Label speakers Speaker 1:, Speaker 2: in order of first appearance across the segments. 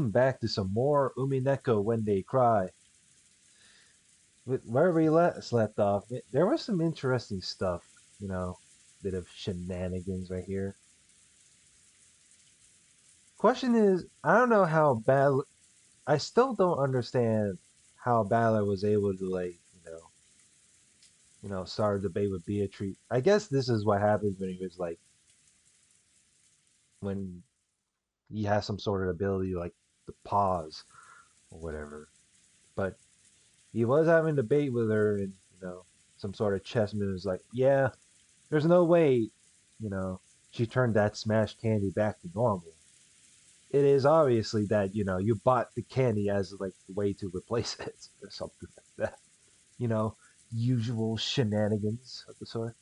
Speaker 1: Welcome back to some more Umineko when they cry. Where we left off, there was some interesting stuff, you know, bit of shenanigans right here. Question is, I don't know how I still don't understand how Balor was able to start a debate with Beatrice. I guess this is what happens when he was like, when he has some sort of ability like to pause or whatever. But he was having a debate with her, and some sort of chess moves. Like, yeah, there's no way, she turned that smashed candy back to normal. It is obviously that you bought the candy as like the way to replace it or something like that. You know, usual shenanigans of the sort.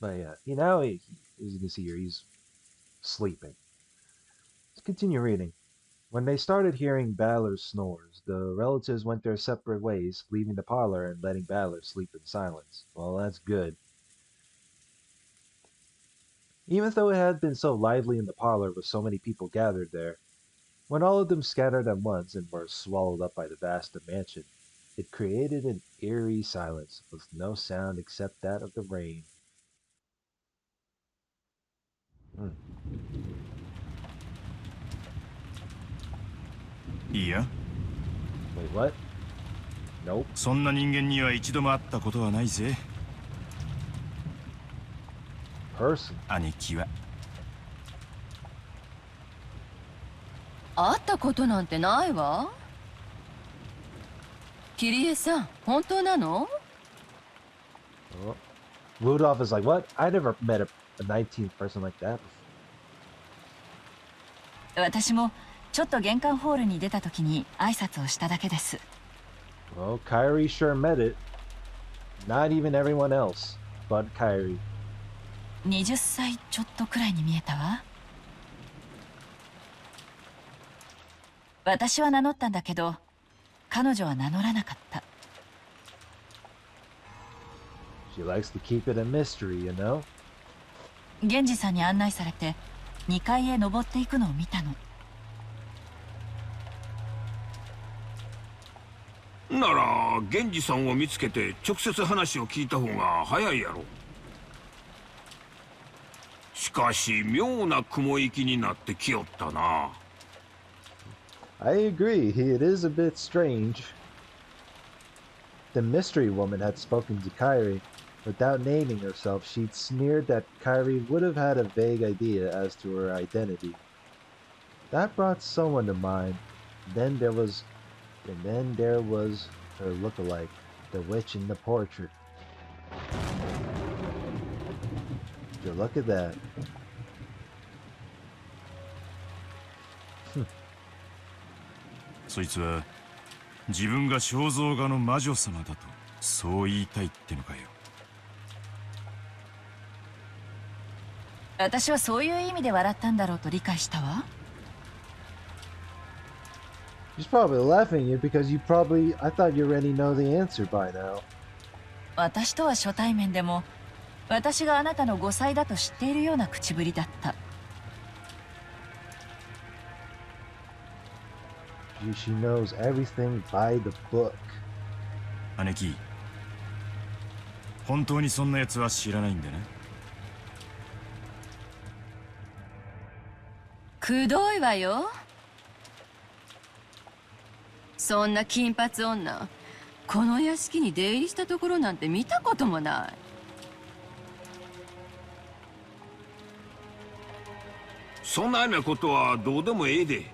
Speaker 1: But yeah, as you can see here, he's sleeping. Let's continue reading. When they started hearing Balor's snores, the relatives went their separate ways, leaving the parlor and letting Balor sleep in silence. Well, that's good. Even though it had been so lively in the parlor with so many people gathered there, when all of them scattered at once and were swallowed up by the vast mansion, it created an eerie silence with no sound except that of the rain. Hmm.
Speaker 2: いいや、
Speaker 1: Wait, what? Nope.
Speaker 2: そんな人間には一度も会ったことはないぜ。
Speaker 1: Person.
Speaker 2: 兄貴は。
Speaker 3: 会ったことなんてないわ。キリエさん、本当なの？
Speaker 1: Oh. Rudolph is like, what? I never met a 19th person like that before.
Speaker 4: 私もちょっと玄関ホールに出た時に挨拶をしただけです。
Speaker 1: Well, Kyrie sure met it. Not even everyone else, but Kyrie.
Speaker 4: 20歳ちょっとくらいに見えたわ。私は名乗ったんだけど、彼女は名乗らなかった。
Speaker 1: She likes to keep it a mystery, you know?
Speaker 4: 源氏さんに案内されて2階へ登っていくのを見たの。
Speaker 5: なら源氏さんを見つけて直接話を聞いた方が早いやろ。しかし妙な雲行きになってきよったな。
Speaker 1: I agree, it is a bit strange. The mystery woman had spoken to Kyrie. Without naming herself, she'd sneered that Kyrie would have had a vague idea as to her identity. That brought someone to mind. Then there was her look-alike, the witch in the portrait. Look at that.
Speaker 2: そいつは自分が肖像画の魔女様だとそう言いたいってのかよ。
Speaker 4: 私はそういう意味で笑ったんだろうと理解したわ。
Speaker 1: She's probably laughing at you because I thought you already know the answer by now.
Speaker 4: 私とは初対面でも、私があなたの5歳だと知っているような口ぶりだった。
Speaker 1: She knows everything by the book.
Speaker 2: 姉貴、本当にそんな奴は知らないんだな。
Speaker 3: くどいわよ。そんな金髪女、この屋敷に出入りしたところなんて見たこともない。
Speaker 5: そんなようなことはどうでもええで。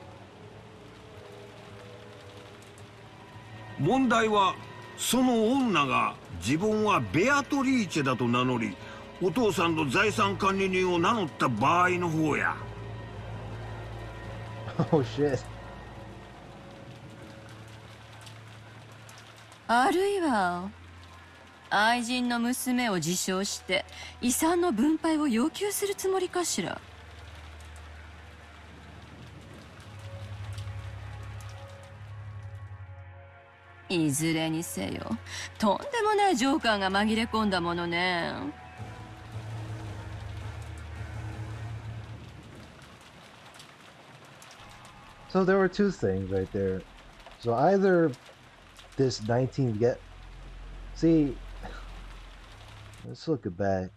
Speaker 5: 問題はその女が自分はベアトリーチェだと名乗り、お父さんの財産管理人を名乗った場合の方や。
Speaker 1: Oh shit.
Speaker 3: あるいは愛人の娘を自称して遺産の分配を要求するつもりかしら。いずれにせよとんでもないジョーカーが紛れ込んだものね。
Speaker 1: So there were two things right there. So either this 19 get see, let's look it back.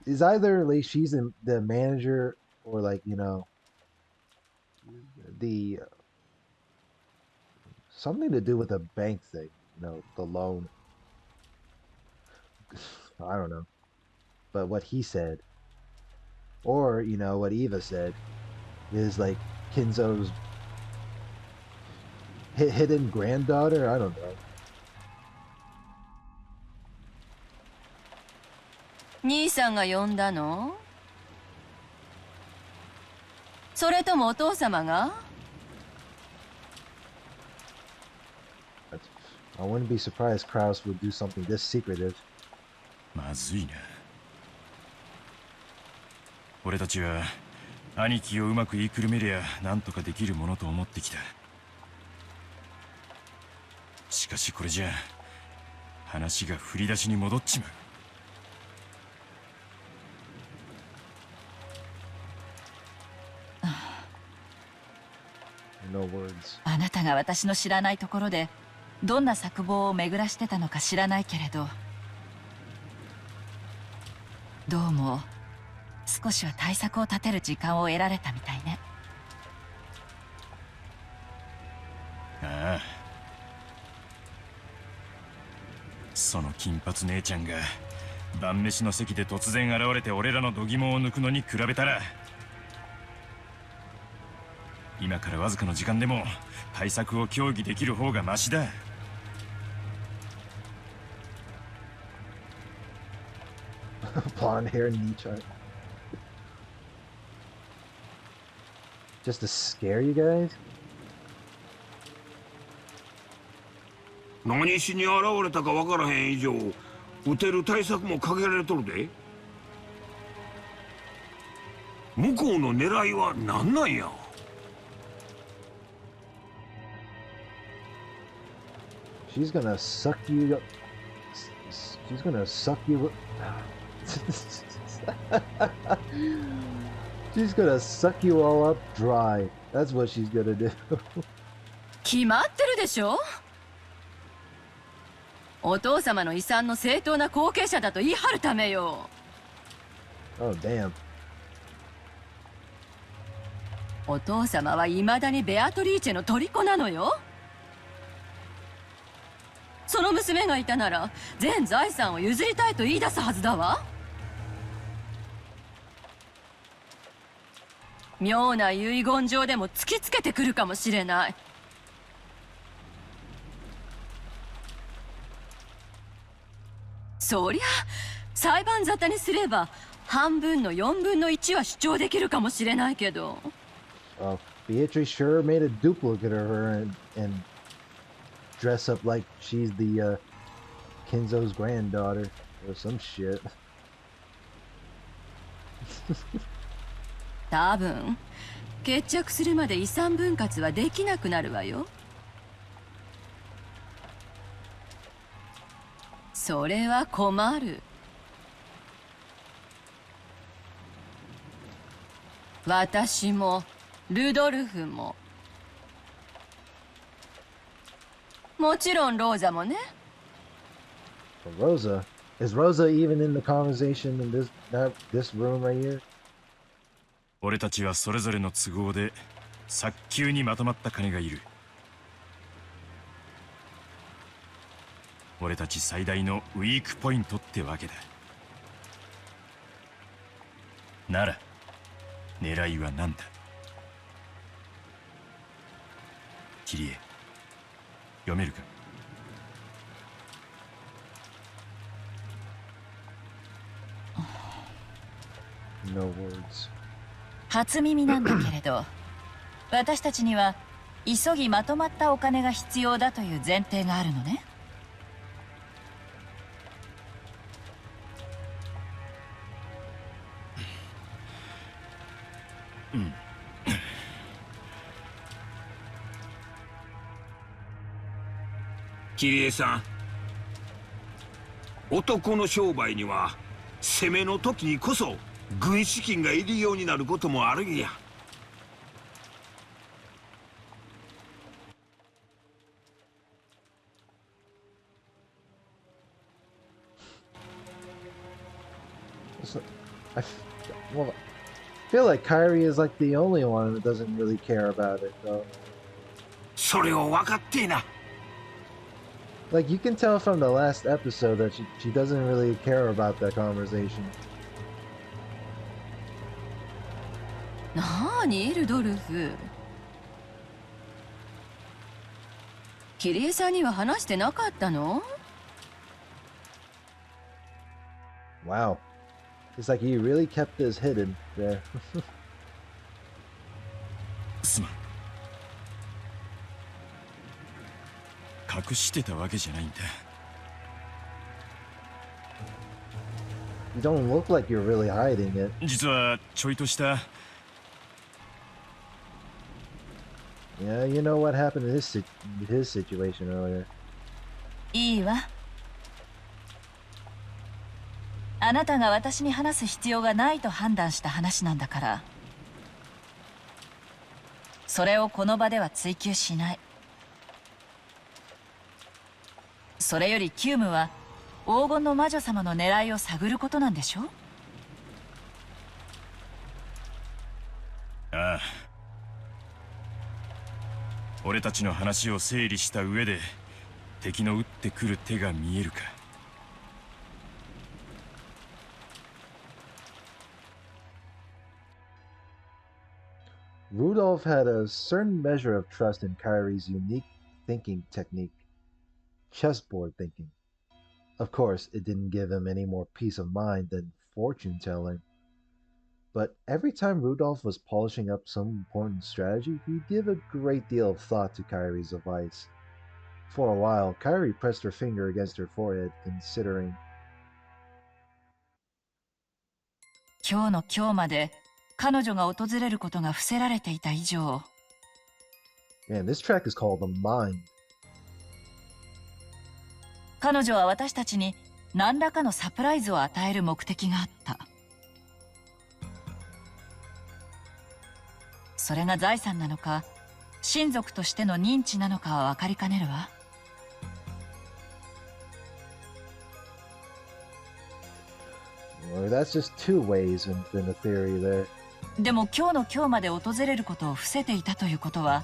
Speaker 1: Is either like she's the manager or like the something to do with a bank thing, the loan. I don't know, but what he said, or what Eva said, is like Kinzo's hidden granddaughter. I don't know.
Speaker 3: 兄さんが呼んだの？それともお父様が？
Speaker 1: I wouldn't be surprised Kraus would do something this secretive.
Speaker 2: まずいな。俺たちは兄貴をうまく言いくるめりゃなんとかできるものと思ってきた。しかしこれじゃ話が振り出しに戻っちまう。
Speaker 1: No words.
Speaker 4: あなたが私の知らないところでどんな策謀を巡らしてたのか知らないけれど、どうも少しは対策を立てる時間を得られたみたいね。
Speaker 2: ああ、その金髪姉ちゃんが晩飯の席で突然現れて俺らの度肝を抜くのに比べたら、今からわずかの時間でも対策を協議できる方がマシだ。
Speaker 1: Blonde hair niche. Just to scare you guys?
Speaker 5: 何しに現れたか分からへん以上、撃てる対策もかけられとるで。向こうの狙いは何なんや。
Speaker 1: She's gonna suck you up. She's gonna suck you. She's gonna suck you all up dry. That's what she's gonna do.
Speaker 3: 決まってるでしょ。お父様の遺産の正当な後継者だと言い張るためよ。
Speaker 1: Oh damn.
Speaker 3: お父様はいまだにベアトリーチェの虜なのよ。その娘がいたなら全財産を譲りたいと言い出すはずだわ。妙な遺言状でも突きつけてくるかもしれない。そりゃ裁判沙汰にすれば半分の4分の1は主張できるかもしれないけど。
Speaker 1: Beatrice sure made a duplicate of her and dress up like she's the Kinzo's granddaughter or some shit.
Speaker 3: 多分決着するまで遺産分割はできなくなるわよ。それは困る。私もルドルフももちろんローザもね。
Speaker 1: Rosa? Is Rosa even in the conversation in this room right here?
Speaker 2: 俺たちはそれぞれの都合で早急にまとまった金がいる。俺たち最大のウィークポイントってわけだ。なら狙いは何だ？キリエ、読めるか
Speaker 1: ？No words.
Speaker 4: 初耳なんだけれど、私たちには急ぎまとまったお金が必要だという前提があるのね。
Speaker 5: キリエさん、男の商売には攻めの時にこそ軍資金がいるようになることもあるんや。
Speaker 1: So, well, I feel like Kyrie is like the only one that doesn't really care about it, though.
Speaker 5: それを分かってえな。
Speaker 1: Like, you can tell from the last episode that she doesn't really care about that conversation.
Speaker 3: なーにルドルフ、キリエさんには話してなかったの？
Speaker 1: Wow. It's like he really kept this hidden there.
Speaker 2: すまん。隠してたわけじゃないんだ。
Speaker 1: You don't look like you're really hiding it.
Speaker 2: 実はちょいとした。
Speaker 1: Yeah, you know what happened in his situation earlier.
Speaker 4: いいわ。あなたが私に話す必要がないと判断した話なんだから。それをこの場では追求しない。それより急務は黄金の魔女様の狙いを探ることなんでしょ？
Speaker 2: ああ。俺たちの話を整理した上で敵の撃ってくる手が見えるか。
Speaker 1: Rudolph had a certain measure of trust in Kyrie's unique thinking technique, chessboard thinking. Of course, it didn't give him any more peace of mind than fortune telling. But every time Rudolph was polishing up some important strategy, he'd give a great deal of thought to Kyrie's advice. For a while, Kyrie pressed her finger against her forehead, considering.
Speaker 4: 今日の今日まで彼女が訪れることが伏せられていた以上。
Speaker 1: Man, this track is called The Mind.
Speaker 4: 彼女は私たちに何らかのサプライズを与える目的があった。それが財産なのか、親族としての認知なのかは分かりかねるわ。
Speaker 1: Well, that's just two ways in the theory there.
Speaker 4: でも今日の今日まで訪れることを伏せていたということは、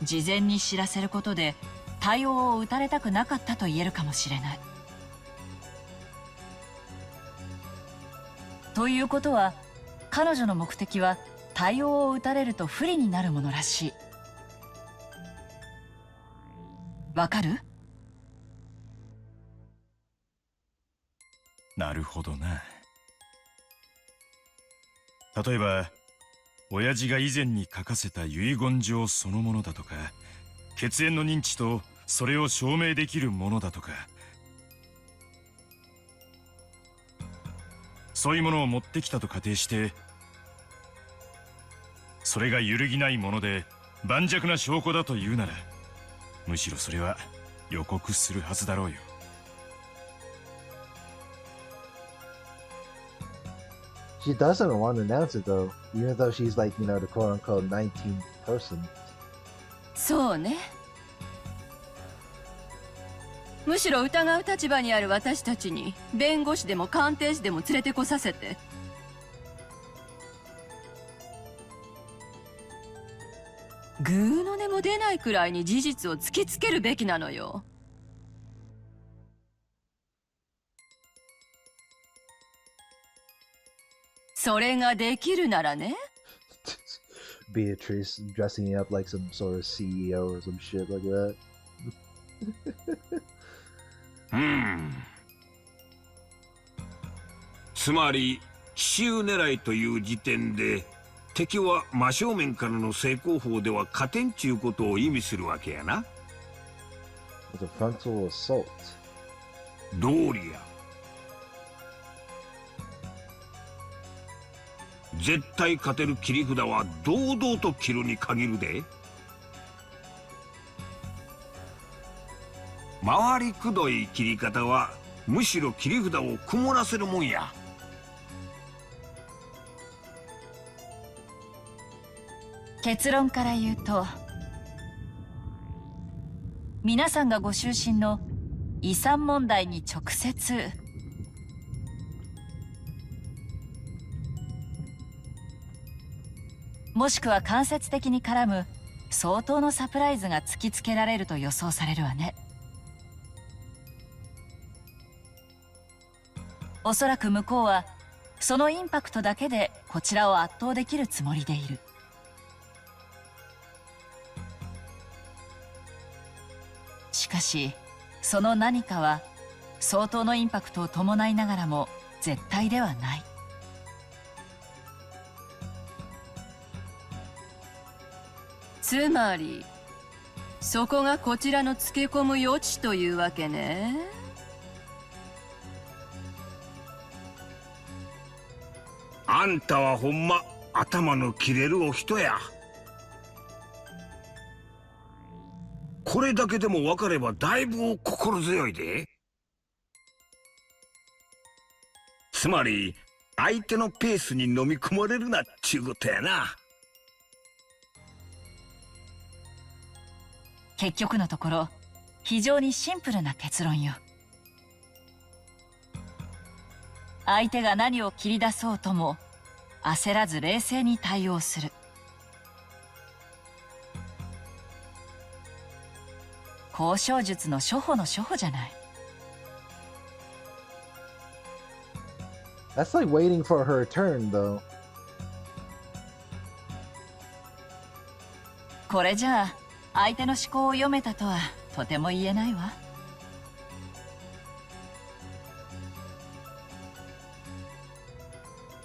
Speaker 4: 事前に知らせることで対応を打たれたくなかったと言えるかもしれない。ということは、彼女の目的は対応を打たれると不利になるものらしい。わかる？
Speaker 2: なるほどな。例えば親父が以前に書かせた遺言状そのものだとか、血縁の認知とそれを証明できるものだとか、そういうものを持ってきたと仮定して、それが揺るぎないもので盤石な証拠だというなら、むしろそれは予告するはずだろうよ。
Speaker 1: She doesn't want to announce it though, even though she's like, you know, the quote-unquote 19th person.
Speaker 3: そうね。むしろ疑う立場にある私たちに弁護士でも鑑定士でも連れてこさせて。グーの音も出ないくらいに事実を突きつけるべきなのよ。それができるならね。
Speaker 1: Beatrice dressing up like some sort of CEO or some shit like that.
Speaker 5: つまり奇襲狙いという時点で敵は真正面からの正攻法では勝てんちゅうことを意味するわけやな。
Speaker 1: With a frontal assault.
Speaker 5: 道理や。絶対勝てる切り札は堂々と切るに限るで。回りくどい切り方はむしろ切り札を曇らせるもんや。
Speaker 4: 結論から言うと、皆さんがご就寝の遺産問題に直接もしくは間接的に絡む相当のサプライズが突きつけられると予想されるわね。おそらく向こうはそのインパクトだけでこちらを圧倒できるつもりでいる。しかしその何かは相当のインパクトを伴いながらも絶対ではない。
Speaker 3: つまりそこがこちらのつけ込む余地というわけね。
Speaker 5: あんたはほんま頭の切れるお人や。これだけでも分かればだいぶ心強いで。つまり相手のペースに飲み込まれるなっちゅうことやな。
Speaker 4: 結局のところ非常にシンプルな結論よ。相手が何を切り出そうとも焦らず冷静に対応する。交渉術の初歩の初歩じゃない。
Speaker 1: That's like waiting for her turn, though.
Speaker 4: これじゃあ相手の思考を読めたとはとても言えないわ。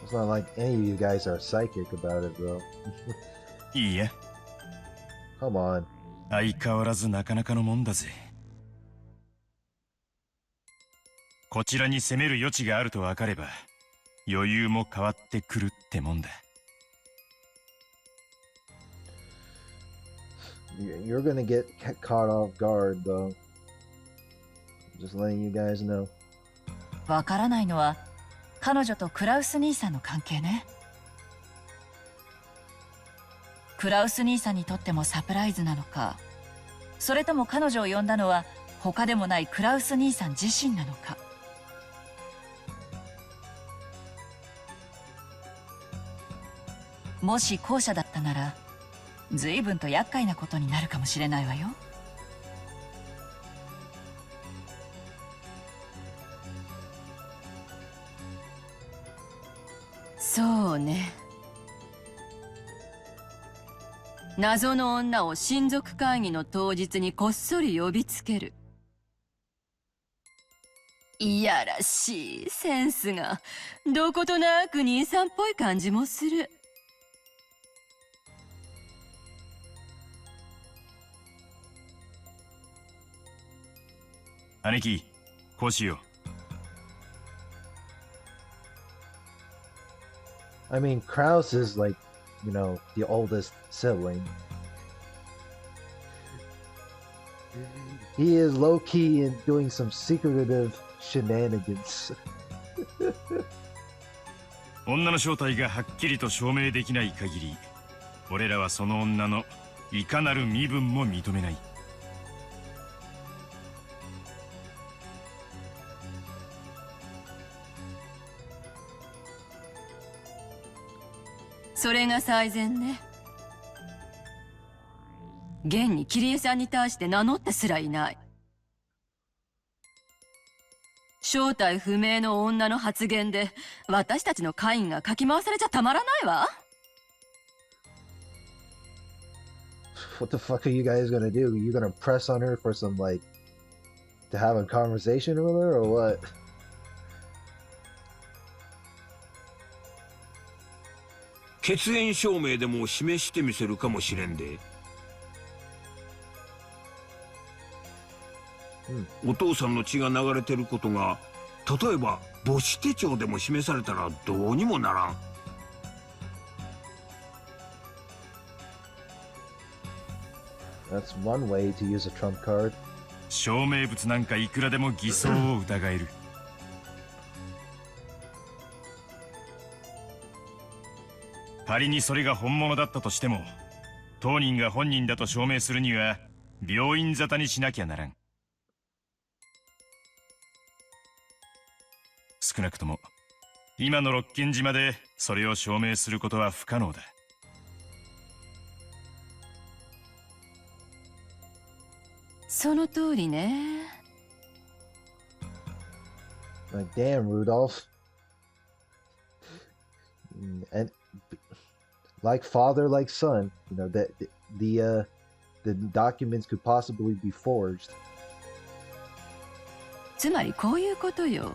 Speaker 1: It's not like any of you guys are psychic about it, though.
Speaker 2: いいや、
Speaker 1: Come on.
Speaker 2: 相変わらずなかなかのもんだぜ。こちらに攻める余地があると分かれば余裕も変わってくるってもんだ。
Speaker 1: You're gonna get caught off guard, though. Just letting you guys know.
Speaker 4: わからないのは彼女とクラウス兄さんの関係ね。クラウス兄さんにとってもサプライズなのか、それとも彼女を呼んだのは他でもないクラウス兄さん自身なのか。もし後者だったなら随分と厄介なことになるかもしれないわよ。
Speaker 3: そうね。謎の女を親族会議の当日にこっそり呼びつける。いやらしいセンスがどことなく兄さんっぽい感じもする。
Speaker 2: 姉貴、こうしよ
Speaker 1: I mean, Kraus is like, you know, the oldest sibling. He is low-key and doing some secretive shenanigans.
Speaker 2: う。女の正体がはっきりと証明できない限り、俺らはその女のいかなる身分も認めない。
Speaker 3: それが最善ね。現に桐江さんに対して名乗ってすらいない。正体不明の女の発言で私たちの会議がかき回されちゃたまらないわ。
Speaker 1: What the fuck are you guys gonna do? You gonna press on her for some, like, to have a conversation with her, or what?
Speaker 5: 血縁証明でも示してみせるかもしれんで。お父さんの血が流れてることが例えば母子手帳でも示されたらどうにもならん。
Speaker 1: That's one way to use a trump card.
Speaker 2: 証明物なんかいくらでも偽装を疑える。仮にそれが本物だったとしても、当人が本人だと証明するには病院沙汰にしなきゃならん。少なくとも今の六軒島でそれを証明することは不可能だ。
Speaker 3: その通りね。
Speaker 1: Like, damn, Rudolph. And like father, like son, you know, that the documents could possibly be forged.
Speaker 3: つまりこういうことよ。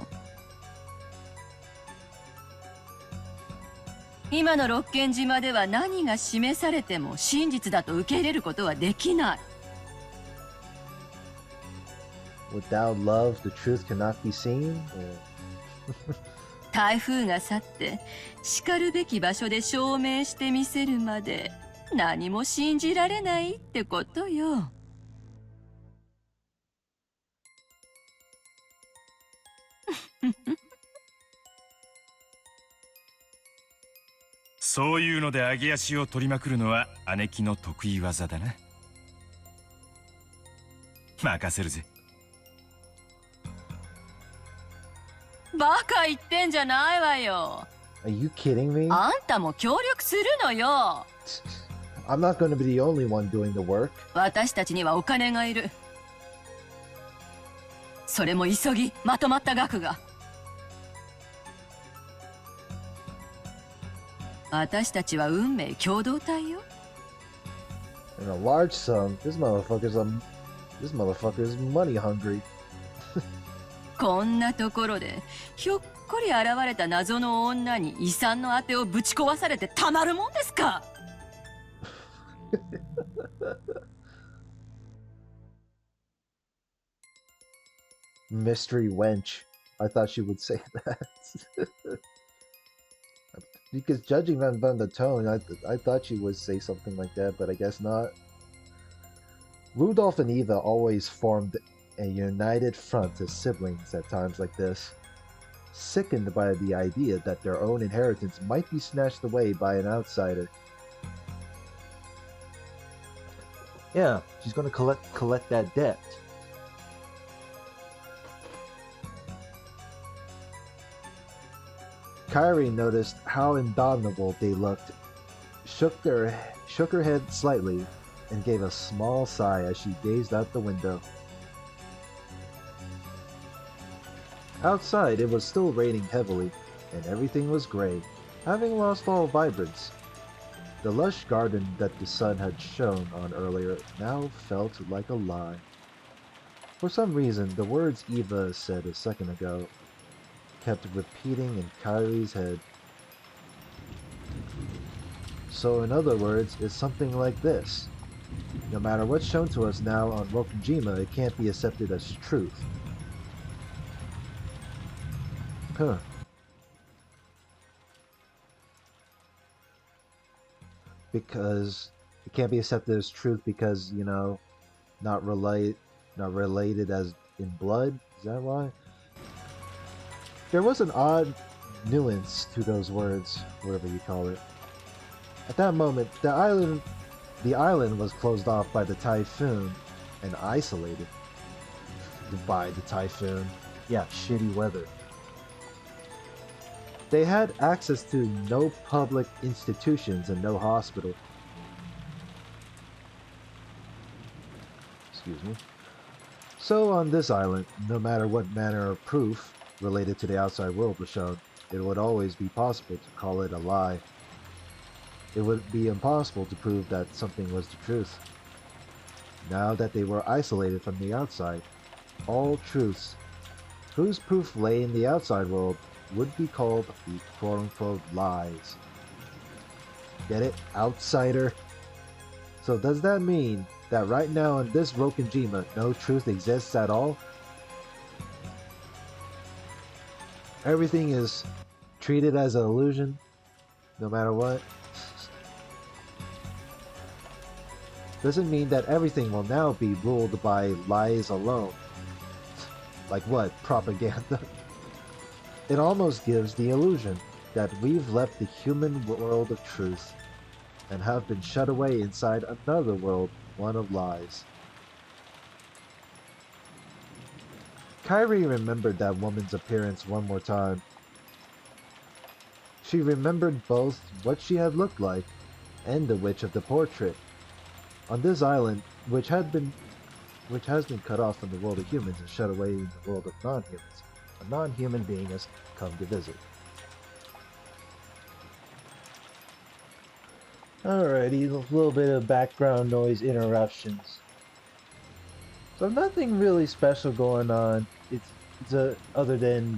Speaker 3: 今の六軒島では何が示されても真実だと受け入れることはできない。
Speaker 1: Without love, the truth cannot be seen.
Speaker 3: 台風が去ってしかるべき場所で証明してみせるまで何も信じられないってことよ。
Speaker 2: そういうので揚げ足を取りまくるのは姉貴の得意技だな。任せるぜ。
Speaker 3: バカ言ってんじゃないわよ。
Speaker 1: Are you kidding me?
Speaker 3: あんたも協力するのよ。
Speaker 1: I'm not going to be the only one doing the work.
Speaker 3: 私たちにはお金がいる。それも急ぎまとまった額が。私たちは運命共同体よ。
Speaker 1: And a large sum. This motherfucker is money hungry.
Speaker 3: こんなところでひょっこり現れた謎の女に遺産のあてをぶち壊されてたまるもんですか。
Speaker 1: Mystery wench. I thought she would say that. Because judging from the tone, I thought she would say something like that, but I guess not. Rudolph and Eva always formed a united front as siblings at times like this, sickened by the idea that their own inheritance might be snatched away by an outsider. Yeah, she's gonna collect that debt. Kyrie noticed how indomitable they looked, shook her head slightly, and gave a small sigh as she gazed out the window. Outside, it was still raining heavily, and everything was gray, having lost all vibrance. The lush garden that the sun had shone on earlier now felt like a lie. For some reason, the words Eva said a second ago kept repeating in Kyrie's head. So in other words, it's something like this. No matter what's shown to us now on Rokujima, it can't be accepted as truth. Huh. Because it can't be accepted as truth because, you know, not related as in blood? Is that why? There was an odd nuance to those words, whatever you call it. At that moment, the island was closed off by the typhoon and isolated by the typhoon. Yeah, shitty weather. They had access to no public institutions and no hospital. Excuse me. So on this island, no matter what manner of proof related to the outside world was shown, it would always be possible to call it a lie. It would be impossible to prove that something was the truth. Now that they were isolated from the outside, all truths whose proof lay in the outside world would be called the quote-unquote lies. Get it? Outsider? So does that mean that right now in this Rokujima, no truth exists at all? Everything is treated as an illusion, no matter what? Doesn't mean that everything will now be ruled by lies alone. Like what? Propaganda? It almost gives the illusion that we've left the human world of truth and have been shut away inside another world, one of lies. Kyrie remembered that woman's appearance one more time. She remembered both what she had looked like and the witch of the portrait. On this island, which had been which has been cut off from the world of humans and shut away in the world of non-humans. A non-human being has come to visit. Alrighty, a little bit of background noise interruptions. So nothing really special going on. It's other than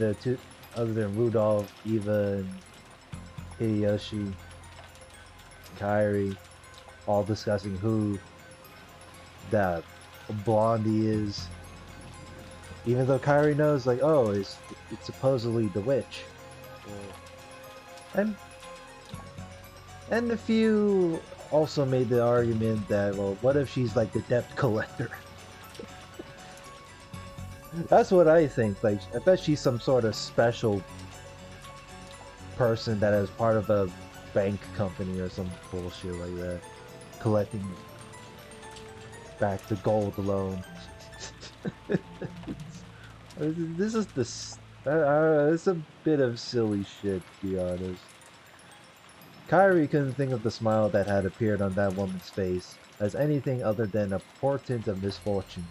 Speaker 1: other than Rudolph, Eva, and Hideyoshi, Kairi, all discussing who that Blondie is. Even though Kairi knows, like, oh, it's supposedly the witch, and a few also made the argument that, well, what if she's like the debt collector? That's what I think. Like, I bet she's some sort of special person that is part of a bank company or some bullshit like that, collecting back the gold loan. This is it's a bit of silly shit, to be honest. Kairi couldn't think of the smile that had appeared on that woman's face as anything other than a portent of misfortune.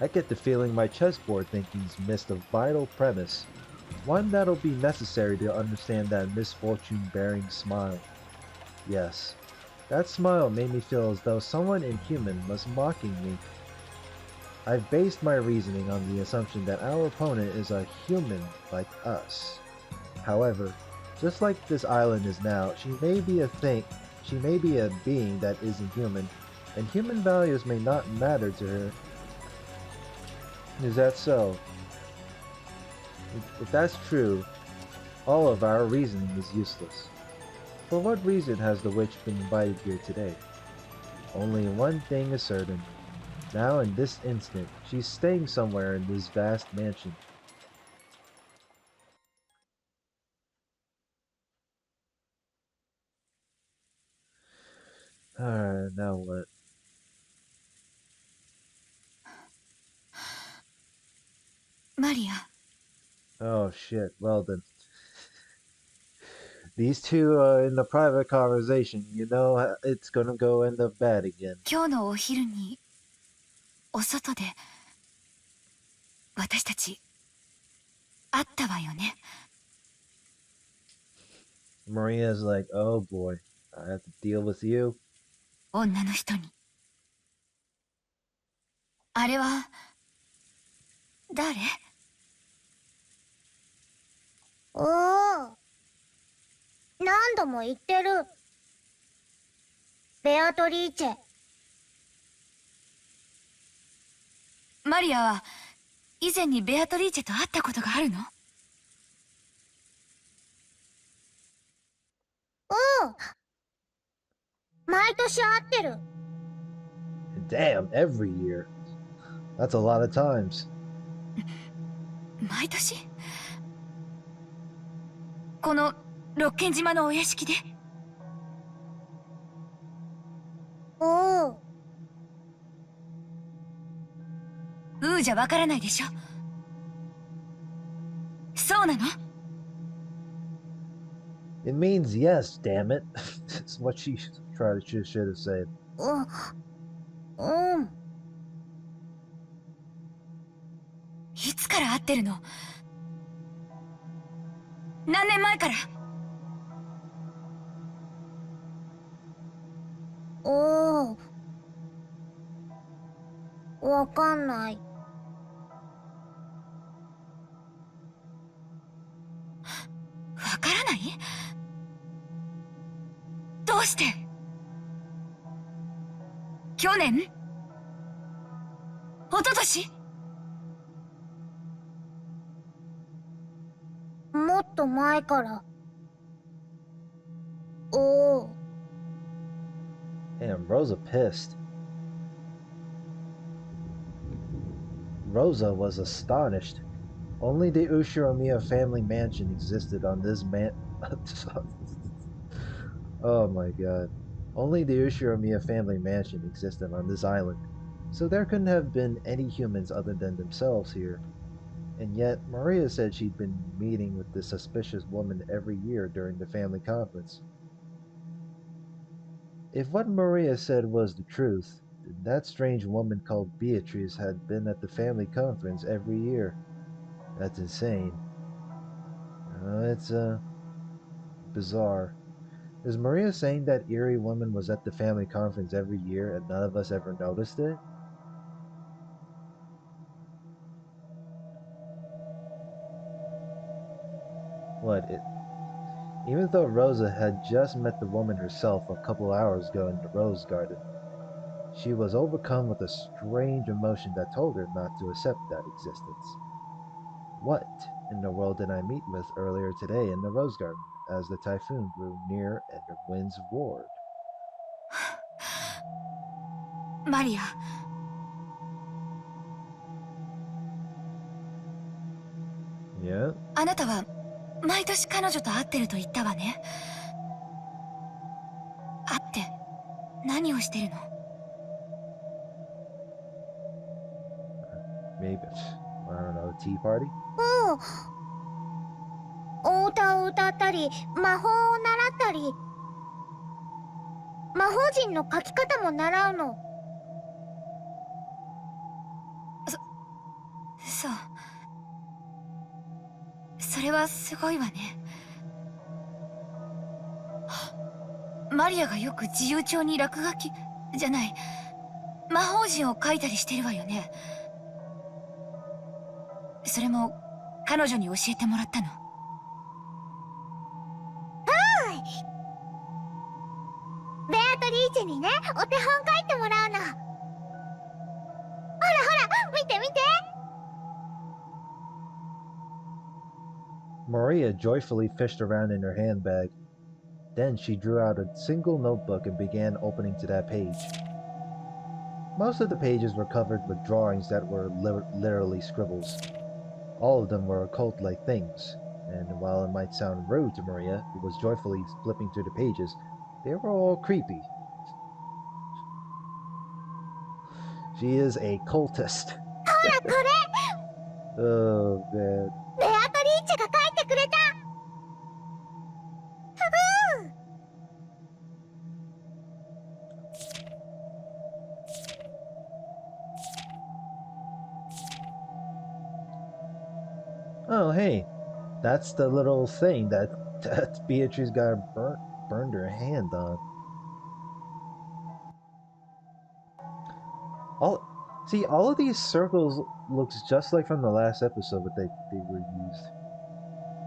Speaker 1: I get the feeling my chessboard thinking's missed a vital premise, one that'll be necessary to understand that misfortune-bearing smile. Yes, that smile made me feel as though someone inhuman was mocking me. I've based my reasoning on the assumption that our opponent is a human like us. However, just like this island is now, she may be a being that isn't human, and human values may not matter to her. Is that so? If that's true, all of our reasoning is useless. For what reason has the witch been invited here today? Only one thing is certain. Now in this instant, she's staying somewhere in this vast mansion. Alright, now what?
Speaker 4: Maria.
Speaker 1: Oh shit, well then. These two are in the private conversation. You know it's gonna go end up bad again.
Speaker 4: 今日のお昼にお外で私たち会ったわよね。
Speaker 1: Maria's like, oh boy, I have to deal with you.
Speaker 4: 女の人に。あれは誰？
Speaker 6: おお、何度も言ってる。ベアトリーチェ。
Speaker 4: マリアは以前にベアトリーチェと会ったことがあるの？
Speaker 6: おお、毎年会ってる。
Speaker 1: Damn, every year. That's a lot of times.
Speaker 4: 毎年？この六軒島のお屋敷で？
Speaker 6: おお。
Speaker 4: じゃわからないでしょ。そうなの？
Speaker 1: It means yes, damn it. That's what she should have said.
Speaker 6: うん。
Speaker 4: いつから会ってるの？何年前から？
Speaker 6: おお。わかんない。
Speaker 4: わからない？どうして？去年？一昨年？
Speaker 6: もっと前から。おお。
Speaker 1: Damn, Rosa pissed. Rosa was astonished. Only the Ushiromiya family mansion existed on this Oh my god. Only the Ushiromiya family mansion existed on this island, so there couldn't have been any humans other than themselves here. And yet, Maria said she'd been meeting with this suspicious woman every year during the family conference. If what Maria said was the truth, then that strange woman called Beatrice had been at the family conference every year. That's insane. It's bizarre. Is Maria saying that eerie woman was at the family conference every year and none of us ever noticed it? What? Even though Rosa had just met the woman herself a couple hours ago in the rose garden, she was overcome with a strange emotion that told her not to accept that existence. What in the world did I meet with earlier today in the rose garden as the typhoon grew near and the winds roared?
Speaker 7: マリア、
Speaker 1: Yeah?
Speaker 7: あなたは毎年彼女と会ってると言ったわね。会って何をしてるの？
Speaker 1: Maybe, I don't know, tea party?
Speaker 6: お歌を歌ったり、魔法を習ったり、魔法陣の書き方も習うの。
Speaker 7: そう。それはすごいわね。マリアがよく自由帳に落書きじゃない、魔法陣を書いたりしてるわよね。それも彼女に教えてもらったの？
Speaker 6: ベアトリーチェにね、お手本書いてもらうの。ほらほら、見て見て。
Speaker 1: Maria joyfully fished around in her handbag. Then she drew out a single notebook and began opening to that page. Most of the pages were covered with drawings that were literally scribbles. All of them were occult-like things, and while it might sound rude to Maria, who was joyfully flipping through the pages, they were all creepy. She is a cultist.
Speaker 6: ほらこれ、
Speaker 1: Oh, man.
Speaker 6: ベアトリーチェが書いてくれた。
Speaker 1: Oh, hey, that's the little thing that Beatrice got burned her hand on. All of these circles looks just like from the last episode, but they were used.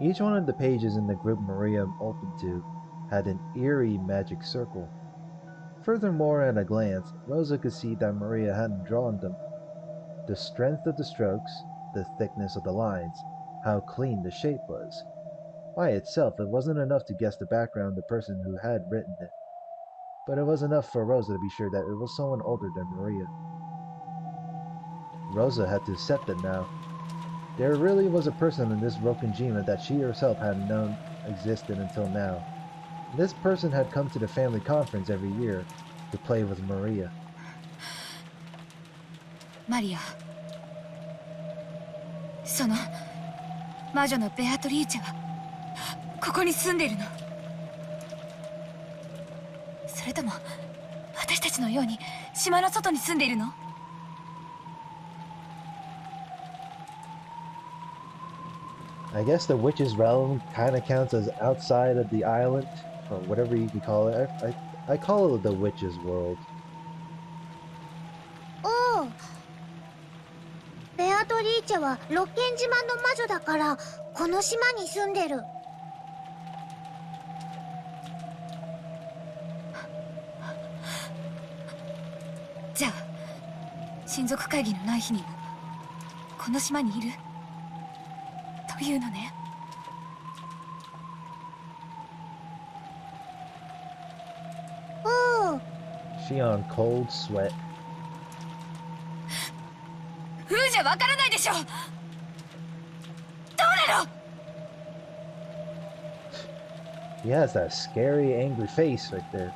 Speaker 1: Each one of the pages in the group Maria opened to had an eerie magic circle. Furthermore, at a glance, Rosa could see that Maria hadn't drawn them. The strength of the strokes, the thickness of the lines, how clean the shape was. By itself, it wasn't enough to guess the background of the person who had written it. But it was enough for Rosa to be sure that it was someone older than Maria. Rosa had to accept it now. There really was a person in this Rokonjima that she herself hadn't known existed until now. This person had come to the family conference every year to play with Maria.
Speaker 7: マリア、その魔女のベアトリーチェはここに住んでいるの？それとも私たちのように島の外に住んでいるの？
Speaker 1: I guess the witch's realm kind of counts as outside of the island, or whatever you can call it. I call it the witch's world.
Speaker 6: おう。ベアトリーチェはロッケン島の魔女だからこの島に住んでる。
Speaker 7: じゃあ親族会議のない日にもこの島にいるというのね。
Speaker 6: おう。
Speaker 1: She on cold sweat.
Speaker 7: ふうじゃわからないでしょ。どうなの？
Speaker 1: He has that scary, angry face right there.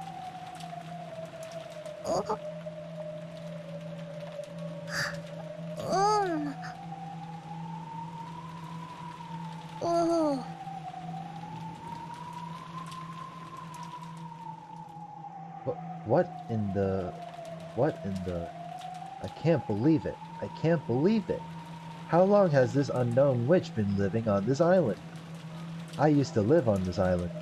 Speaker 6: うん。おう。
Speaker 1: What in the... What in the... I can't believe it. I can't believe it. How long has this unknown witch been living on this island? I used to live on this island.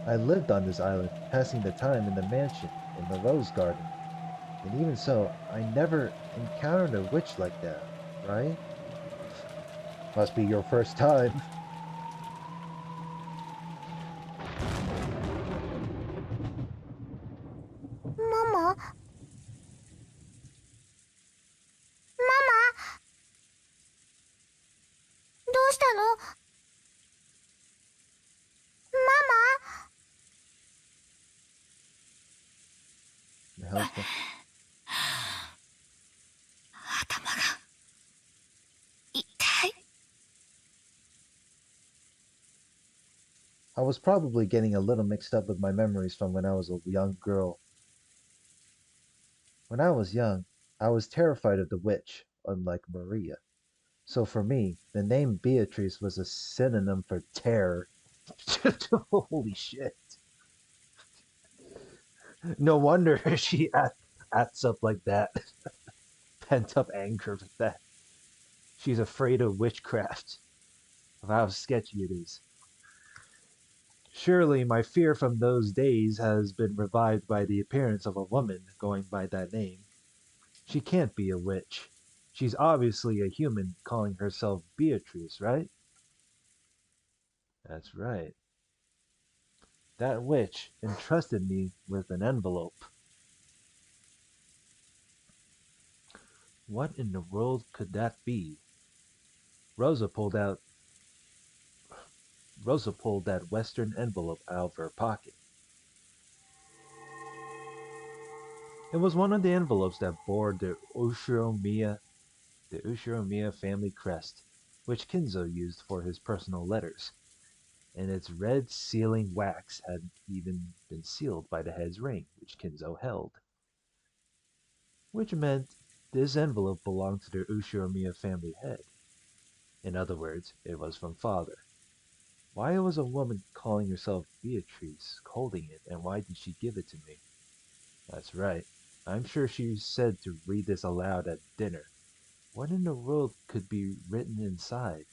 Speaker 1: I lived on this island, passing the time in the mansion, in the rose garden. And even so, I never encountered a witch like that, right? Must be your first time.
Speaker 6: ママ、ママ、どうしたの？マ
Speaker 1: The hell's go-
Speaker 7: 頭が痛い。
Speaker 1: I was probably getting a little mixed up with my memories from when I was a young girl. When I was young, I was terrified of the witch, unlike Maria. So for me, the name Beatrice was a synonym for terror. Holy shit. No wonder she acts up like that. Pent up anger with that. She's afraid of witchcraft, of how sketchy it is. Surely my fear from those days has been revived by the appearance of a woman going by that name. She can't be a witch. She's obviously a human calling herself Beatrice, right? That's right. That witch entrusted me with an envelope. What in the world could that be? Rosa pulled out Rosa pulled that western envelope out of her pocket. It was one of the envelopes that bore the Ushiromiya family crest, which Kinzo used for his personal letters, and its red sealing wax had even been sealed by the head's ring, which Kinzo held. Which meant this envelope belonged to the Ushiromiya family head. In other words, it was from father. Why was a woman calling herself Beatrice holding it, and why did she give it to me? That's right. I'm sure she said to read this aloud at dinner. What in the world could be written inside?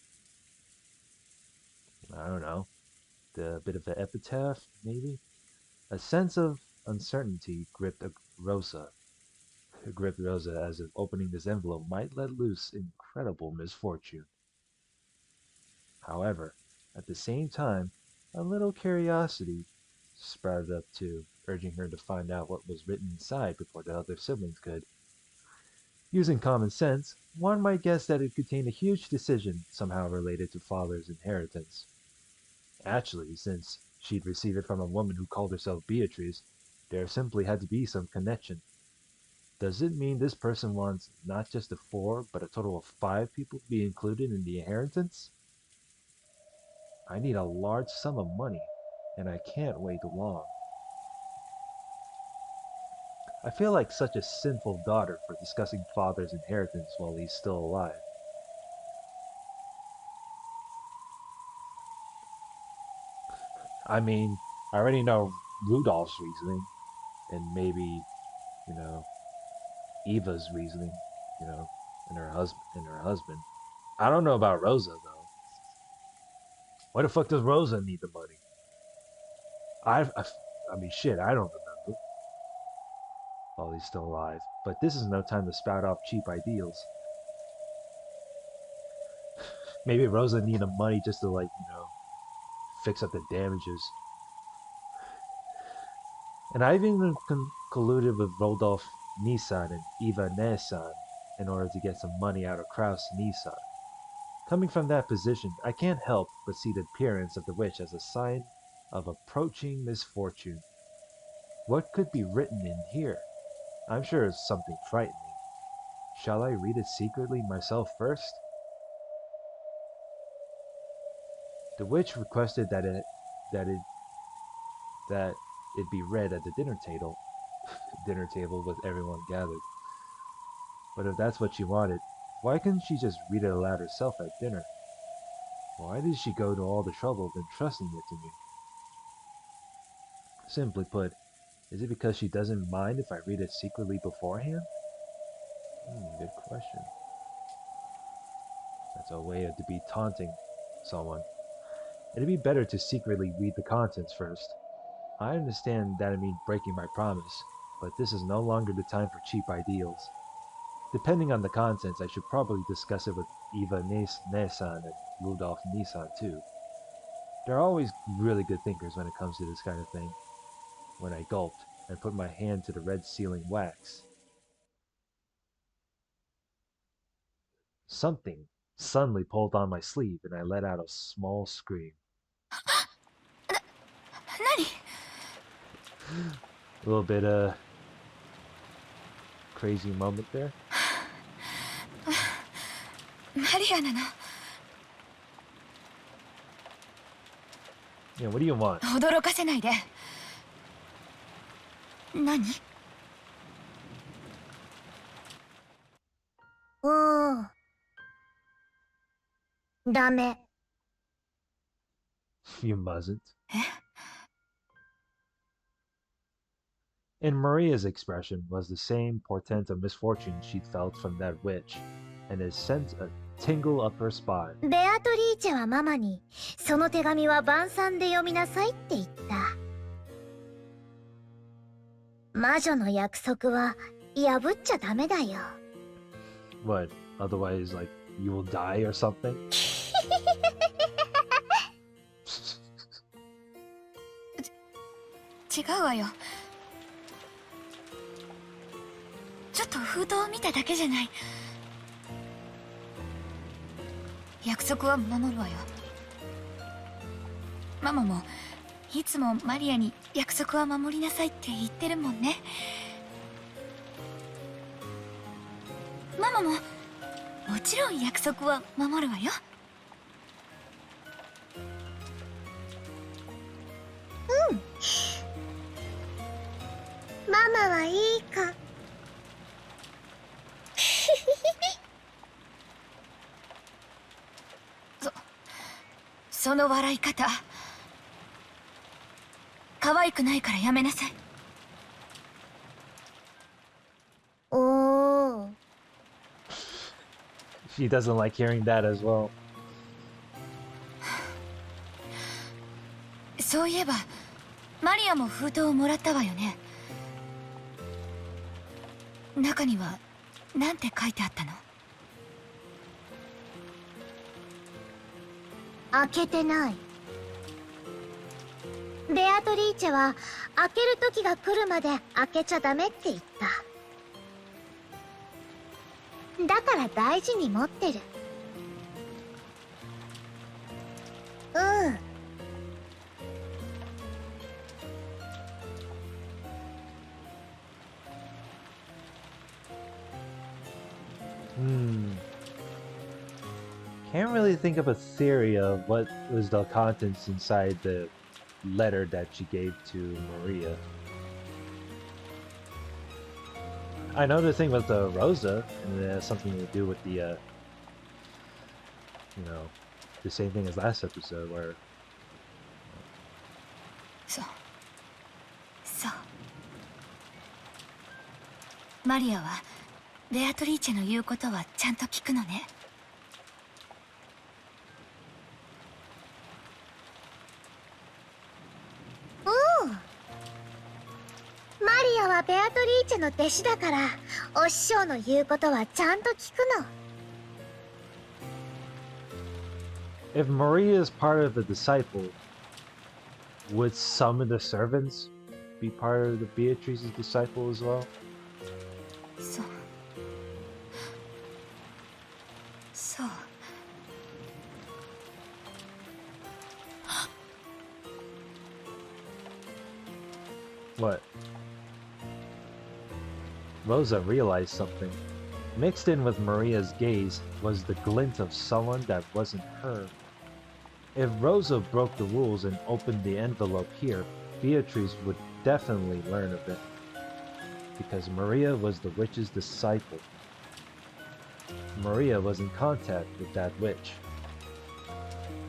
Speaker 1: I don't know. A bit of an epitaph, maybe? A sense of uncertainty gripped Rosa as if opening this envelope might let loose incredible misfortune. However, at the same time, a little curiosity sprouted up too, urging her to find out what was written inside before the other siblings could. Using common sense, one might guess that it contained a huge decision somehow related to father's inheritance. Actually, since she'd received it from a woman who called herself Beatrice, there simply had to be some connection. Does it mean this person wants not just the four, but a total of five people to be included in the inheritance? I need a large sum of money, and I can't wait long. I feel like such a sinful daughter for discussing father's inheritance while he's still alive. I mean, I already know Rudolph's reasoning, and maybe, you know, Eva's reasoning, you know, and her husband. I don't know about Rosa though. Why the fuck does Rosa need the money? I, I, I mean, shit, I don't remember while he's still alive. But this is no time to spout off cheap ideals. Maybe Rosa needed money just to like, fix up the damages. And I've even colluded with Rodolph Nissan and Eva Nissan in order to get some money out of Kraus Nissan. Coming from that position, I can't help but see the appearance of the witch as a sign of approaching misfortune. What could be written in here? I'm sure it's something frightening. Shall I read it secretly myself first? The witch requested that it that it be read at the dinner table with everyone gathered. But if that's what she wanted, why couldn't she just read it aloud herself at dinner? Why did she go to all the trouble of entrusting it to me? Simply put, Is it because she doesn't mind if I read it secretly beforehand? Good question. That's a way to be taunting someone. It'd be better to secretly read the contents first. I understand that it means breaking my promise, but this is no longer the time for cheap ideals. Depending on the contents, I should probably discuss it with Eva Nesan and Rudolf Nisan too. They're always really good thinkers when it comes to this kind of thing. When I gulped and put my hand to the red sealing wax, something suddenly pulled on my sleeve and I let out a small scream.
Speaker 7: 何？
Speaker 1: A little bit crazy moment there.
Speaker 7: マリアなの？
Speaker 1: Yeah, what do you want?
Speaker 7: 驚かせないで。何？
Speaker 6: おー。ダメ。
Speaker 1: You mustn't.
Speaker 7: え？
Speaker 1: And Maria's expression was the same portent of misfortune she'd felt from that witch, and it sent a tingle up her spine.
Speaker 6: ベアトリーチェはママに、その手紙は晩餐で読みなさいって言った。魔女の約束は破っちゃダメだよ。
Speaker 1: What? Otherwise, like, you will die or something?
Speaker 7: 違うわよ。ちょっと封筒を見ただけじゃない。約束は守るわよ。ママもいつもマリアに約束は守りなさいって言ってるもんね。ママももちろん約束は守るわよ。
Speaker 6: うん。ママはいいか。
Speaker 7: その笑い方可愛くないからやめなさい。
Speaker 6: おー。
Speaker 1: She doesn't like hearing that as well.
Speaker 7: そういえばマリアも封筒をもらったわよね。中には何て書いてあったの？
Speaker 6: 開けてない。ベアトリーチェは開ける時が来るまで開けちゃダメって言った。だから大事に持ってる。うん。
Speaker 1: Can't really think of a theory of what was the contents inside the letter that she gave to Maria. I know the thing with the Rosa, and it has something to do with the, the same thing as last episode where...
Speaker 7: そう。マリアはベアトリーチェの言うことはちゃんと聞くのね。
Speaker 6: マリアはベアトリーチェの弟子だから、お師匠の言うことはちゃんと聞くの。
Speaker 1: If Maria is part of the disciple, would some of the servants be part of the Beatrice's disciple as well?
Speaker 7: そう。
Speaker 1: What? Rosa realized something. Mixed in with Maria's gaze was the glint of someone that wasn't her. If Rosa broke the rules and opened the envelope here, Beatrice would definitely learn of it. Because Maria was the witch's disciple. Maria was in contact with that witch.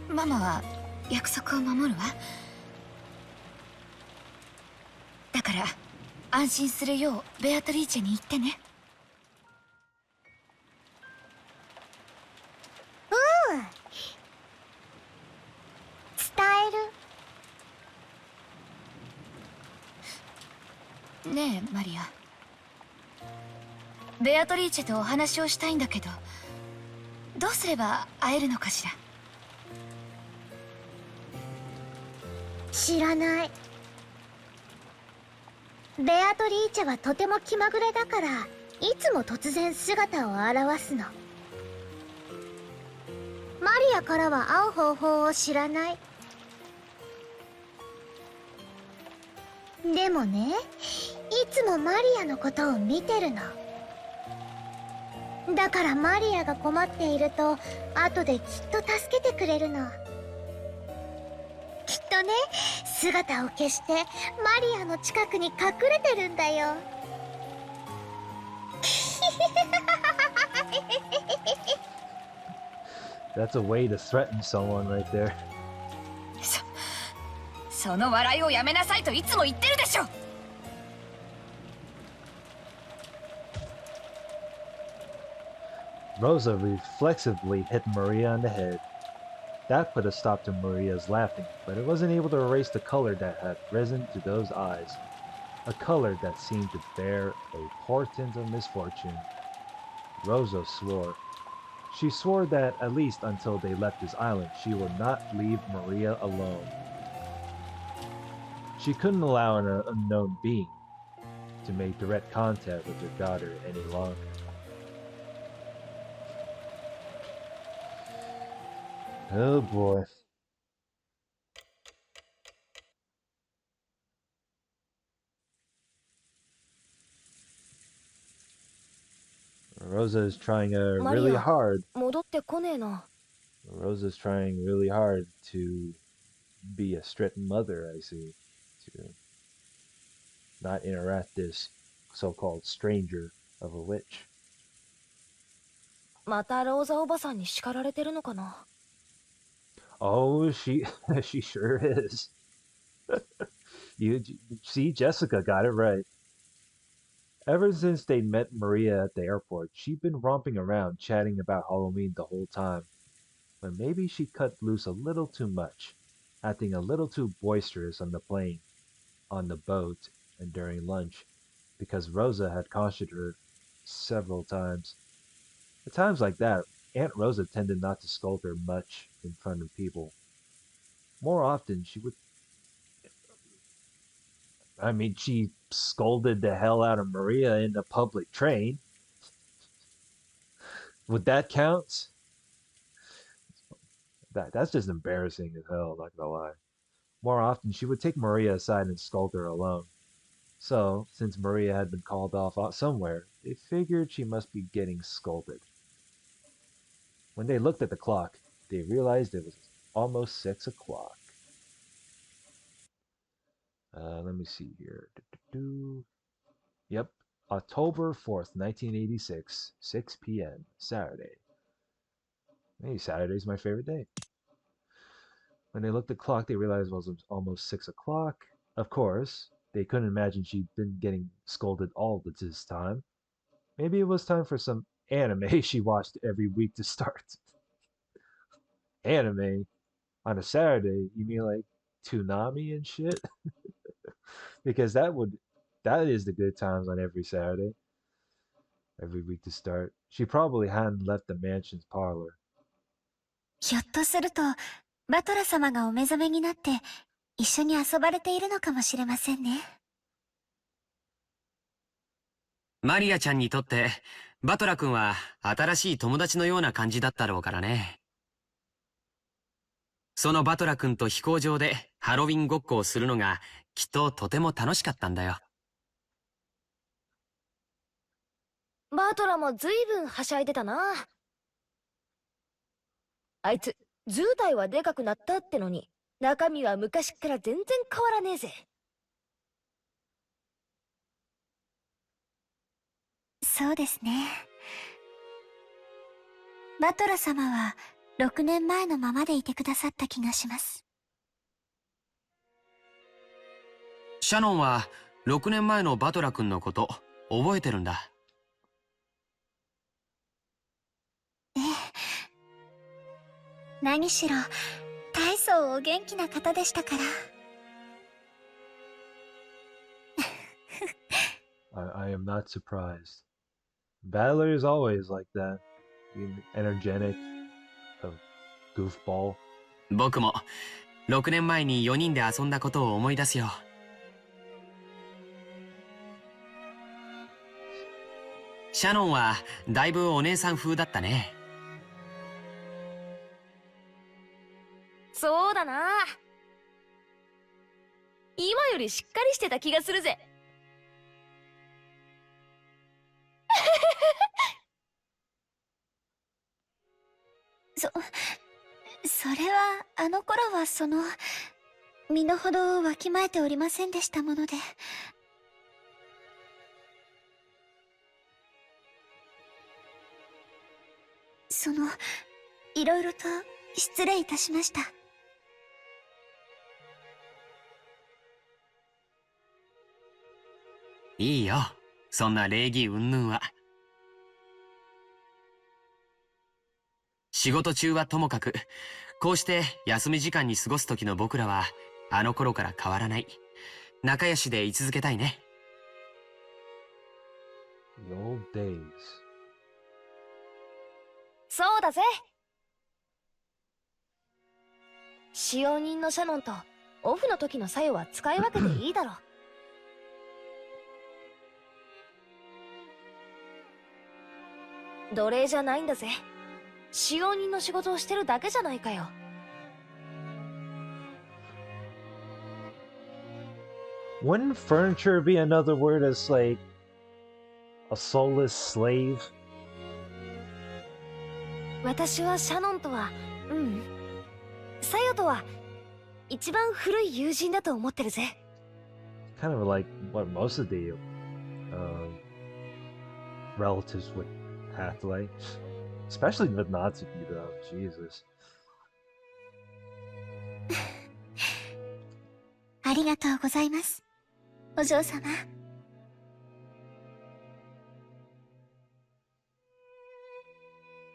Speaker 7: ママは約束を守るわ。だから安心するようベアトリーチェに言ってね。
Speaker 6: 伝える。
Speaker 7: ねえマリア、ベアトリーチェとお話をしたいんだけど、どうすれば会えるのかしら。
Speaker 6: 知らない。ベアトリーチェはとても気まぐれだから、いつも突然姿を現すの。マリアからは会う方法を知らない。でもね、いつもマリアのことを見てるの。だからマリアが困っていると後できっと助けてくれるの。きっとね、姿を消してマリアの近くに隠れてるんだよ。
Speaker 1: That's a way to threaten someone right there.
Speaker 7: その笑いをやめなさいといつも言ってるでしょ。
Speaker 1: Rosa reflexively hit Maria on the head. That put a stop to Maria's laughing, but it wasn't able to erase the color that had risen to those eyes. A color that seemed to bear a portent of misfortune. Rosa swore. She swore that at least until they left this island, she would not leave Maria alone. She couldn't allow an unknown being to make direct contact with her daughter any longer. Oh boy. Rosa is trying really
Speaker 7: Maria,
Speaker 1: hard.
Speaker 7: 戻ってこねえな。
Speaker 1: Rosa's trying really hard to be a strict mother, I see. To not interact this so-called stranger of a witch.
Speaker 7: またローザおばさんに叱られてるのかな。
Speaker 1: Oh, she she sure is. You see, Jessica got it right. Ever since they met Maria at the airport, she'd been romping around chatting about Halloween the whole time. But maybe she cut loose a little too much, acting a little too boisterous on the plane, on the boat, and during lunch, because Rosa had cautioned her several times. At times like that, Aunt Rosa tended not to scold her much in front of people. More often, she scolded the hell out of Maria in a public train. Would that count? That's just embarrassing as hell, not gonna lie. More often, she would take Maria aside and scold her alone. So, since Maria had been called off somewhere, they figured she must be getting scolded. When they looked at the clock, they realized it was almost 6 o'clock. Let me see here. Yep, October 4th, 1986, 6 p.m., Saturday. Hey, Saturday's my favorite day. When they looked at the clock, they realized it was almost 6 o'clock. Of course, they couldn't imagine she'd been getting scolded all this time. Maybe it was time for some anime she watched every week to start. Anime? On a Saturday? You mean like Toonami and shit? Because that is the good times on every Saturday. Every week to start. She probably hadn't left the mansion's parlor.
Speaker 6: ひょっとするとバトラ様がお目覚めになって一緒に遊ばれているのかもしれませんね。
Speaker 8: マリアちゃんにとってバトラ君は新しい友達のような感じだったろうからね。そのバトラ君と飛行場でハロウィンごっこをするのがきっととても楽しかったんだよ。
Speaker 7: バトラもずいぶんはしゃいでたな。あいつ図体はでかくなったってのに中身は昔から全然変わらねえぜ。
Speaker 6: そうですね。バトラ様は6年前のままでいてくださった気がします。
Speaker 8: シャノンは6年前のバトラ君のこと覚えてるんだ。
Speaker 6: ええ。何しろ大層お元気な方でしたから。
Speaker 1: I am not surprised. Battler is always like that. Energetic, a goofball.
Speaker 8: 僕も6年前に4人で遊んだことを思い出すよ。シャノンはだいぶお姉さん風だったね。
Speaker 7: そうだな。今よりしっかりしてた気がするぜ。
Speaker 6: それはあの頃は身の程をわきまえておりませんでしたもので。いろいろと失礼いたしました。
Speaker 8: いいよ、そんな礼儀云々は。仕事中はともかく、こうして休み時間に過ごす時の僕らはあの頃から変わらない仲良しで居続けたいね。
Speaker 1: The old days.
Speaker 7: そうだぜ。使用人のシャノンとオフの時の作用は使い分けていいだろう。奴隷じゃないんだぜ。使用人の仕事をしてるだけじゃないかよ。
Speaker 1: Wouldn't furniture be another word as like a soulless slave?
Speaker 7: 私はシャノンとは、サヨとは一番古い友人だと思ってるぜ。
Speaker 1: Kind of like what most of the relatives would have to like, especially with Natsuki though. Jesus.
Speaker 6: ありがとうございます、お嬢様。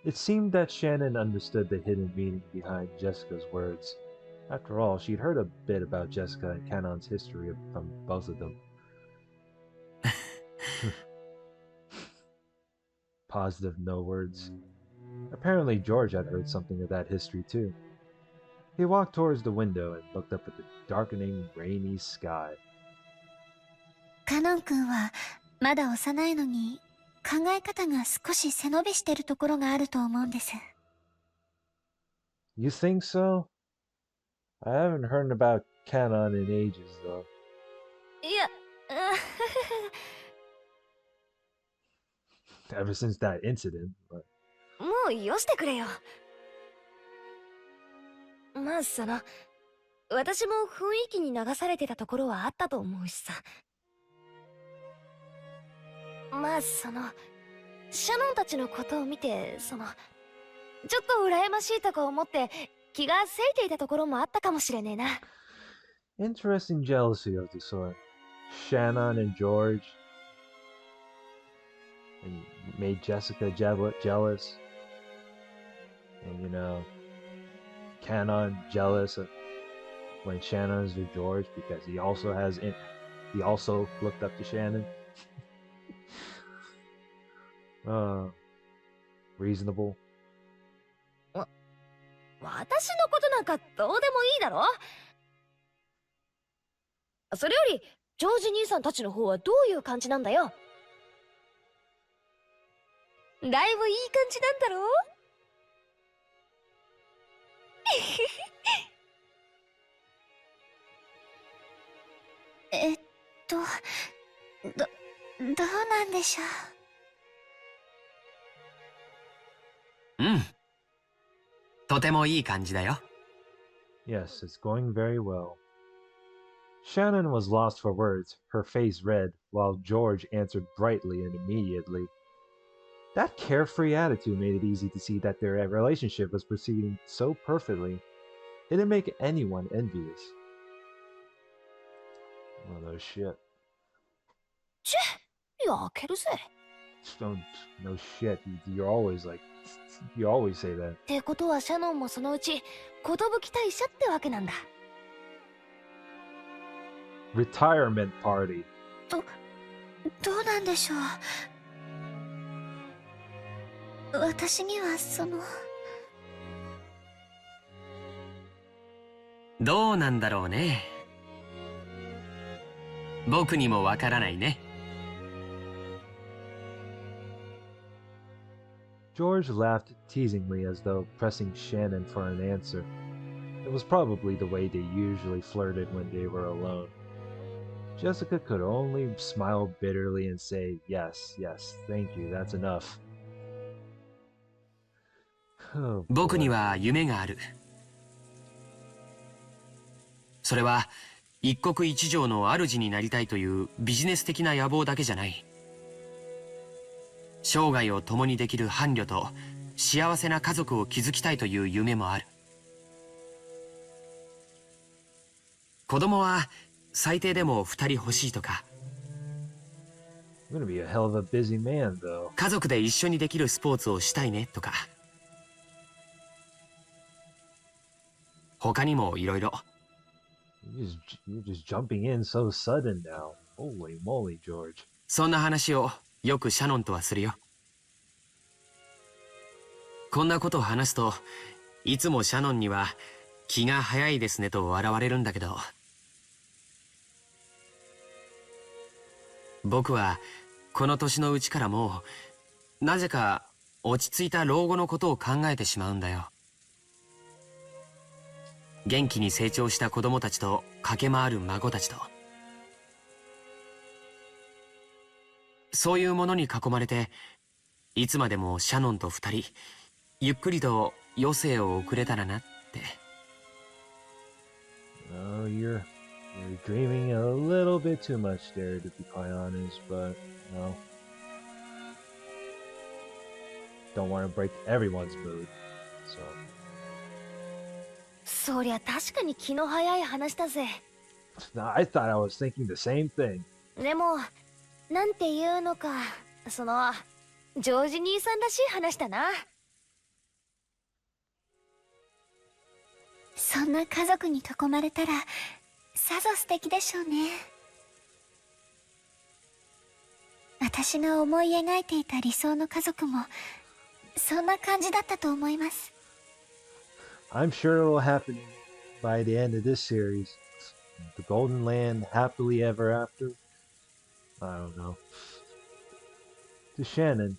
Speaker 1: It seemed that Shannon understood the hidden meaning behind Jessica's words. After all, she'd heard a bit about Jessica and Kanon's history from both of them. Positive no words. Apparently George had heard something of that history too. He walked towards the window and looked up at the darkening, rainy sky.
Speaker 6: カノン君はまだ幼いのに考え方が少し背伸びしてるところがあると思うんです。
Speaker 1: You think so? I haven't heard about Kanon in ages, though.
Speaker 7: いや、
Speaker 1: Ever since that incident, but...
Speaker 7: もうよしてくれよ。まあ私も雰囲気に流されてたところはあったと思うしさ。まあシャノンたちのことを見てちょっと羨ましいとか思って気がせいていたところもあったかもしれねえな。
Speaker 1: Interesting jealousy of the sort. Shannon and George and made Jessica jealous. And you know, Kanon jealous when Shannon's with George because he also looked up to Shannon. Reasonable.
Speaker 7: 私のことなんかどうでもいいだろ。それよりジョージ兄さんたちの方はどういう感じなんだよ。だいぶいい感じなんだろう。
Speaker 6: どうなんでしょう。
Speaker 8: とてもいい感じだよ。
Speaker 1: Yes, it's going very well. Shannon was lost for words, her face red, while George answered brightly and immediately. That carefree attitude made it easy to see that their relationship was proceeding so perfectly. It didn't make anyone envious. Oh, no shit.
Speaker 7: 開けるぜ。
Speaker 1: Don't, no shit. You're always like, you always say that.
Speaker 7: ってことはシャノンもそのうち寿退社ってわけなんだ。
Speaker 1: Retirement party.
Speaker 6: どうなんでしょう。私には
Speaker 8: どうなんだろうね。僕にもわからないね。
Speaker 1: George laughed teasingly as though pressing Shannon for an answer. It was probably the way they usually flirted when they were alone. Jessica could only smile bitterly and say, yes, yes, thank you, that's enough. Oh,
Speaker 8: 僕に
Speaker 1: boy.
Speaker 8: は夢がある。それは一国一城の主になりたいというビジネス的な野望だけじゃない。生涯を共にできる伴侶と幸せな家族を築きたいという夢もある。子供は最低でも2人欲しいとか、
Speaker 1: I'm gonna be a hell of a busy man, though.
Speaker 8: 家族で一緒にできるスポーツをしたいねとか、他にもいろいろ。
Speaker 1: You're just jumping in so sudden now. Holy moly, George.
Speaker 8: そんな話をよくシャノンとはするよ。こんなことを話すといつもシャノンには気が早いですねと笑われるんだけど、僕はこの年のうちからもうなぜか落ち着いた老後のことを考えてしまうんだよ。元気に成長した子供たちと駆け回る孫たちと、そういうものに囲まれていつまでもシャノンと二人ゆっくりと余生を送れたらなって。
Speaker 1: Oh, you're dreaming a little bit too much there, to be quite honest, but no. Don't want to break everyone's mood, so.
Speaker 7: そりゃ確かに気の早い話だぜ。
Speaker 1: No, I thought I was thinking the same thing.
Speaker 7: でもなんていうのか、ジョージ兄さんらしい話だな。
Speaker 6: そんな家族に囲まれたらさぞ素敵でしょうね。私が思い描いていた理想の家族もそんな感じだったと思います。
Speaker 1: I'm sure it'll happen by the end of this series. The Golden Land, happily ever after. I don't know. To Shannon,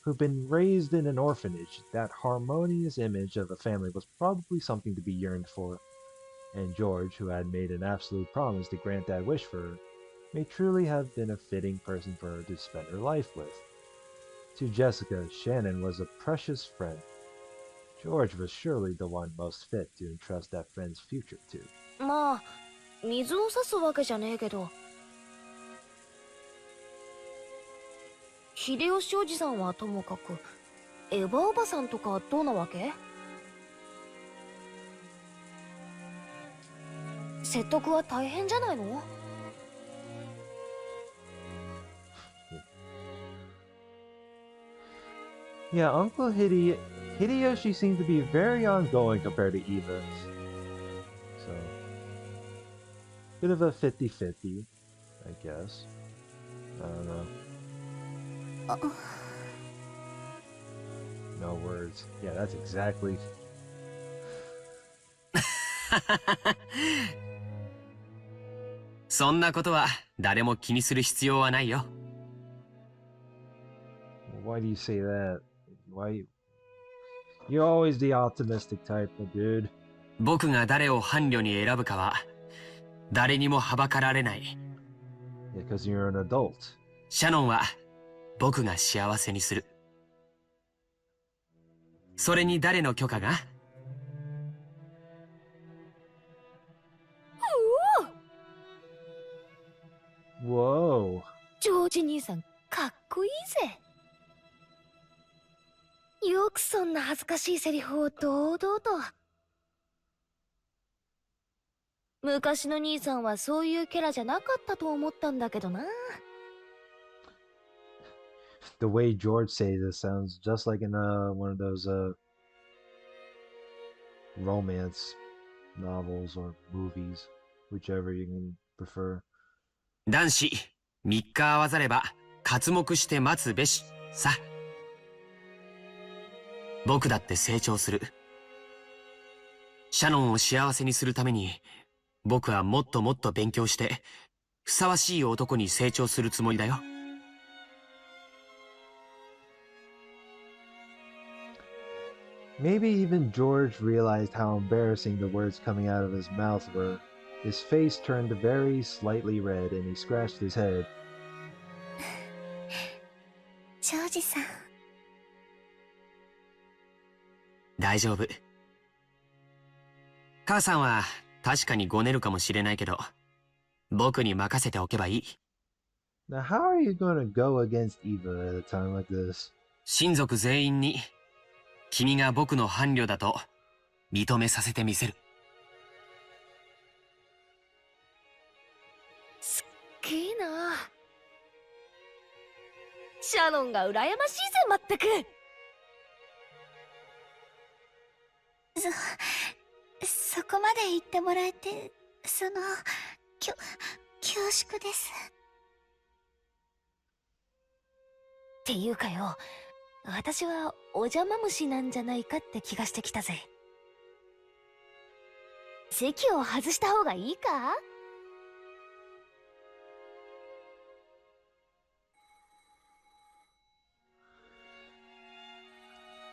Speaker 1: who'd been raised in an orphanage, that harmonious image of a family was probably something to be yearned for. And George, who had made an absolute promise to grant that wish for her, may truly have been a fitting person for her to spend her life with. To Jessica, Shannon was a precious friend. George was surely the one most fit to entrust that friend's future to.
Speaker 7: まあ水を差すわけじゃねえけど、秀吉おじさんはともかくエヴァおばさんとかどうなわけ？説得は大変じゃないの
Speaker 1: ？Yeah, Uncle Hideyoshi seemed to be very ongoing compared to Eva. So, bit of a 50-50, I guess. I don't know. No words. Yeah, that's exactly.
Speaker 8: そんなことは誰も気にする必要はないよ。
Speaker 1: Why do you say that? Why? You're always the optimistic type, my dude.
Speaker 8: 僕が誰を伴侶に選ぶかは誰にもはばかられない。
Speaker 1: Yeah, because you're an adult.
Speaker 8: シャノンは僕が幸せにする。それに誰の許可が？
Speaker 1: Whoa.
Speaker 7: ジョージ兄さんかっこいいぜ。よくそんな恥ずかしいセリフを堂々と。昔の兄さんはそういうキャラじゃなかったと思ったんだけどな。
Speaker 1: The way George says it sounds just like in one of those romance novels or movies, whichever you can prefer.
Speaker 8: 男子、3日合わざれば、刮目して待つべし、さ。僕だって成長する。シャノンを幸せにするために、僕はもっともっと勉強して、ふさわしい男に成長するつもりだよ。
Speaker 1: Maybe even George realized how embarrassing the words coming out of his mouth were. His face turned very slightly red and he scratched his head.
Speaker 6: ジョージさん。
Speaker 8: 大丈夫。母さんは確かにごねるかもしれないけど、僕に任せておけばいい。
Speaker 1: Now, how are you going to go against Eva at a time like this?
Speaker 8: 親族全員に、君が僕の伴侶だと認めさせてみせる。
Speaker 7: すっげえな。シャノンが羨ましいぜ、まったく。
Speaker 6: そこまで言ってもらえて、恐縮です。
Speaker 7: っていうかよ、私はお邪魔虫なんじゃないかって気がしてきたぜ。席を外した方がいいか？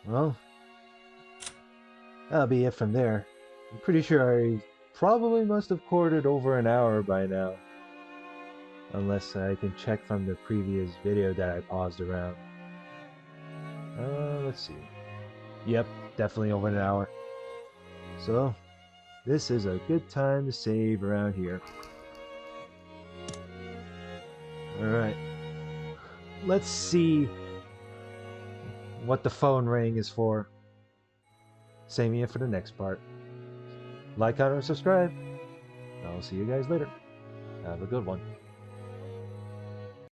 Speaker 1: Well, that'll be it from there. I'm pretty sure I probably must have recorded over an hour by now. Unless I can check from the previous video that I paused around. Let's see. Yep, definitely over an hour. So, this is a good time to save around here. Alright. Let's see what the phone ring is for. Save me in for the next part. Like, comment, and subscribe. I'll see you guys later. Have a good one.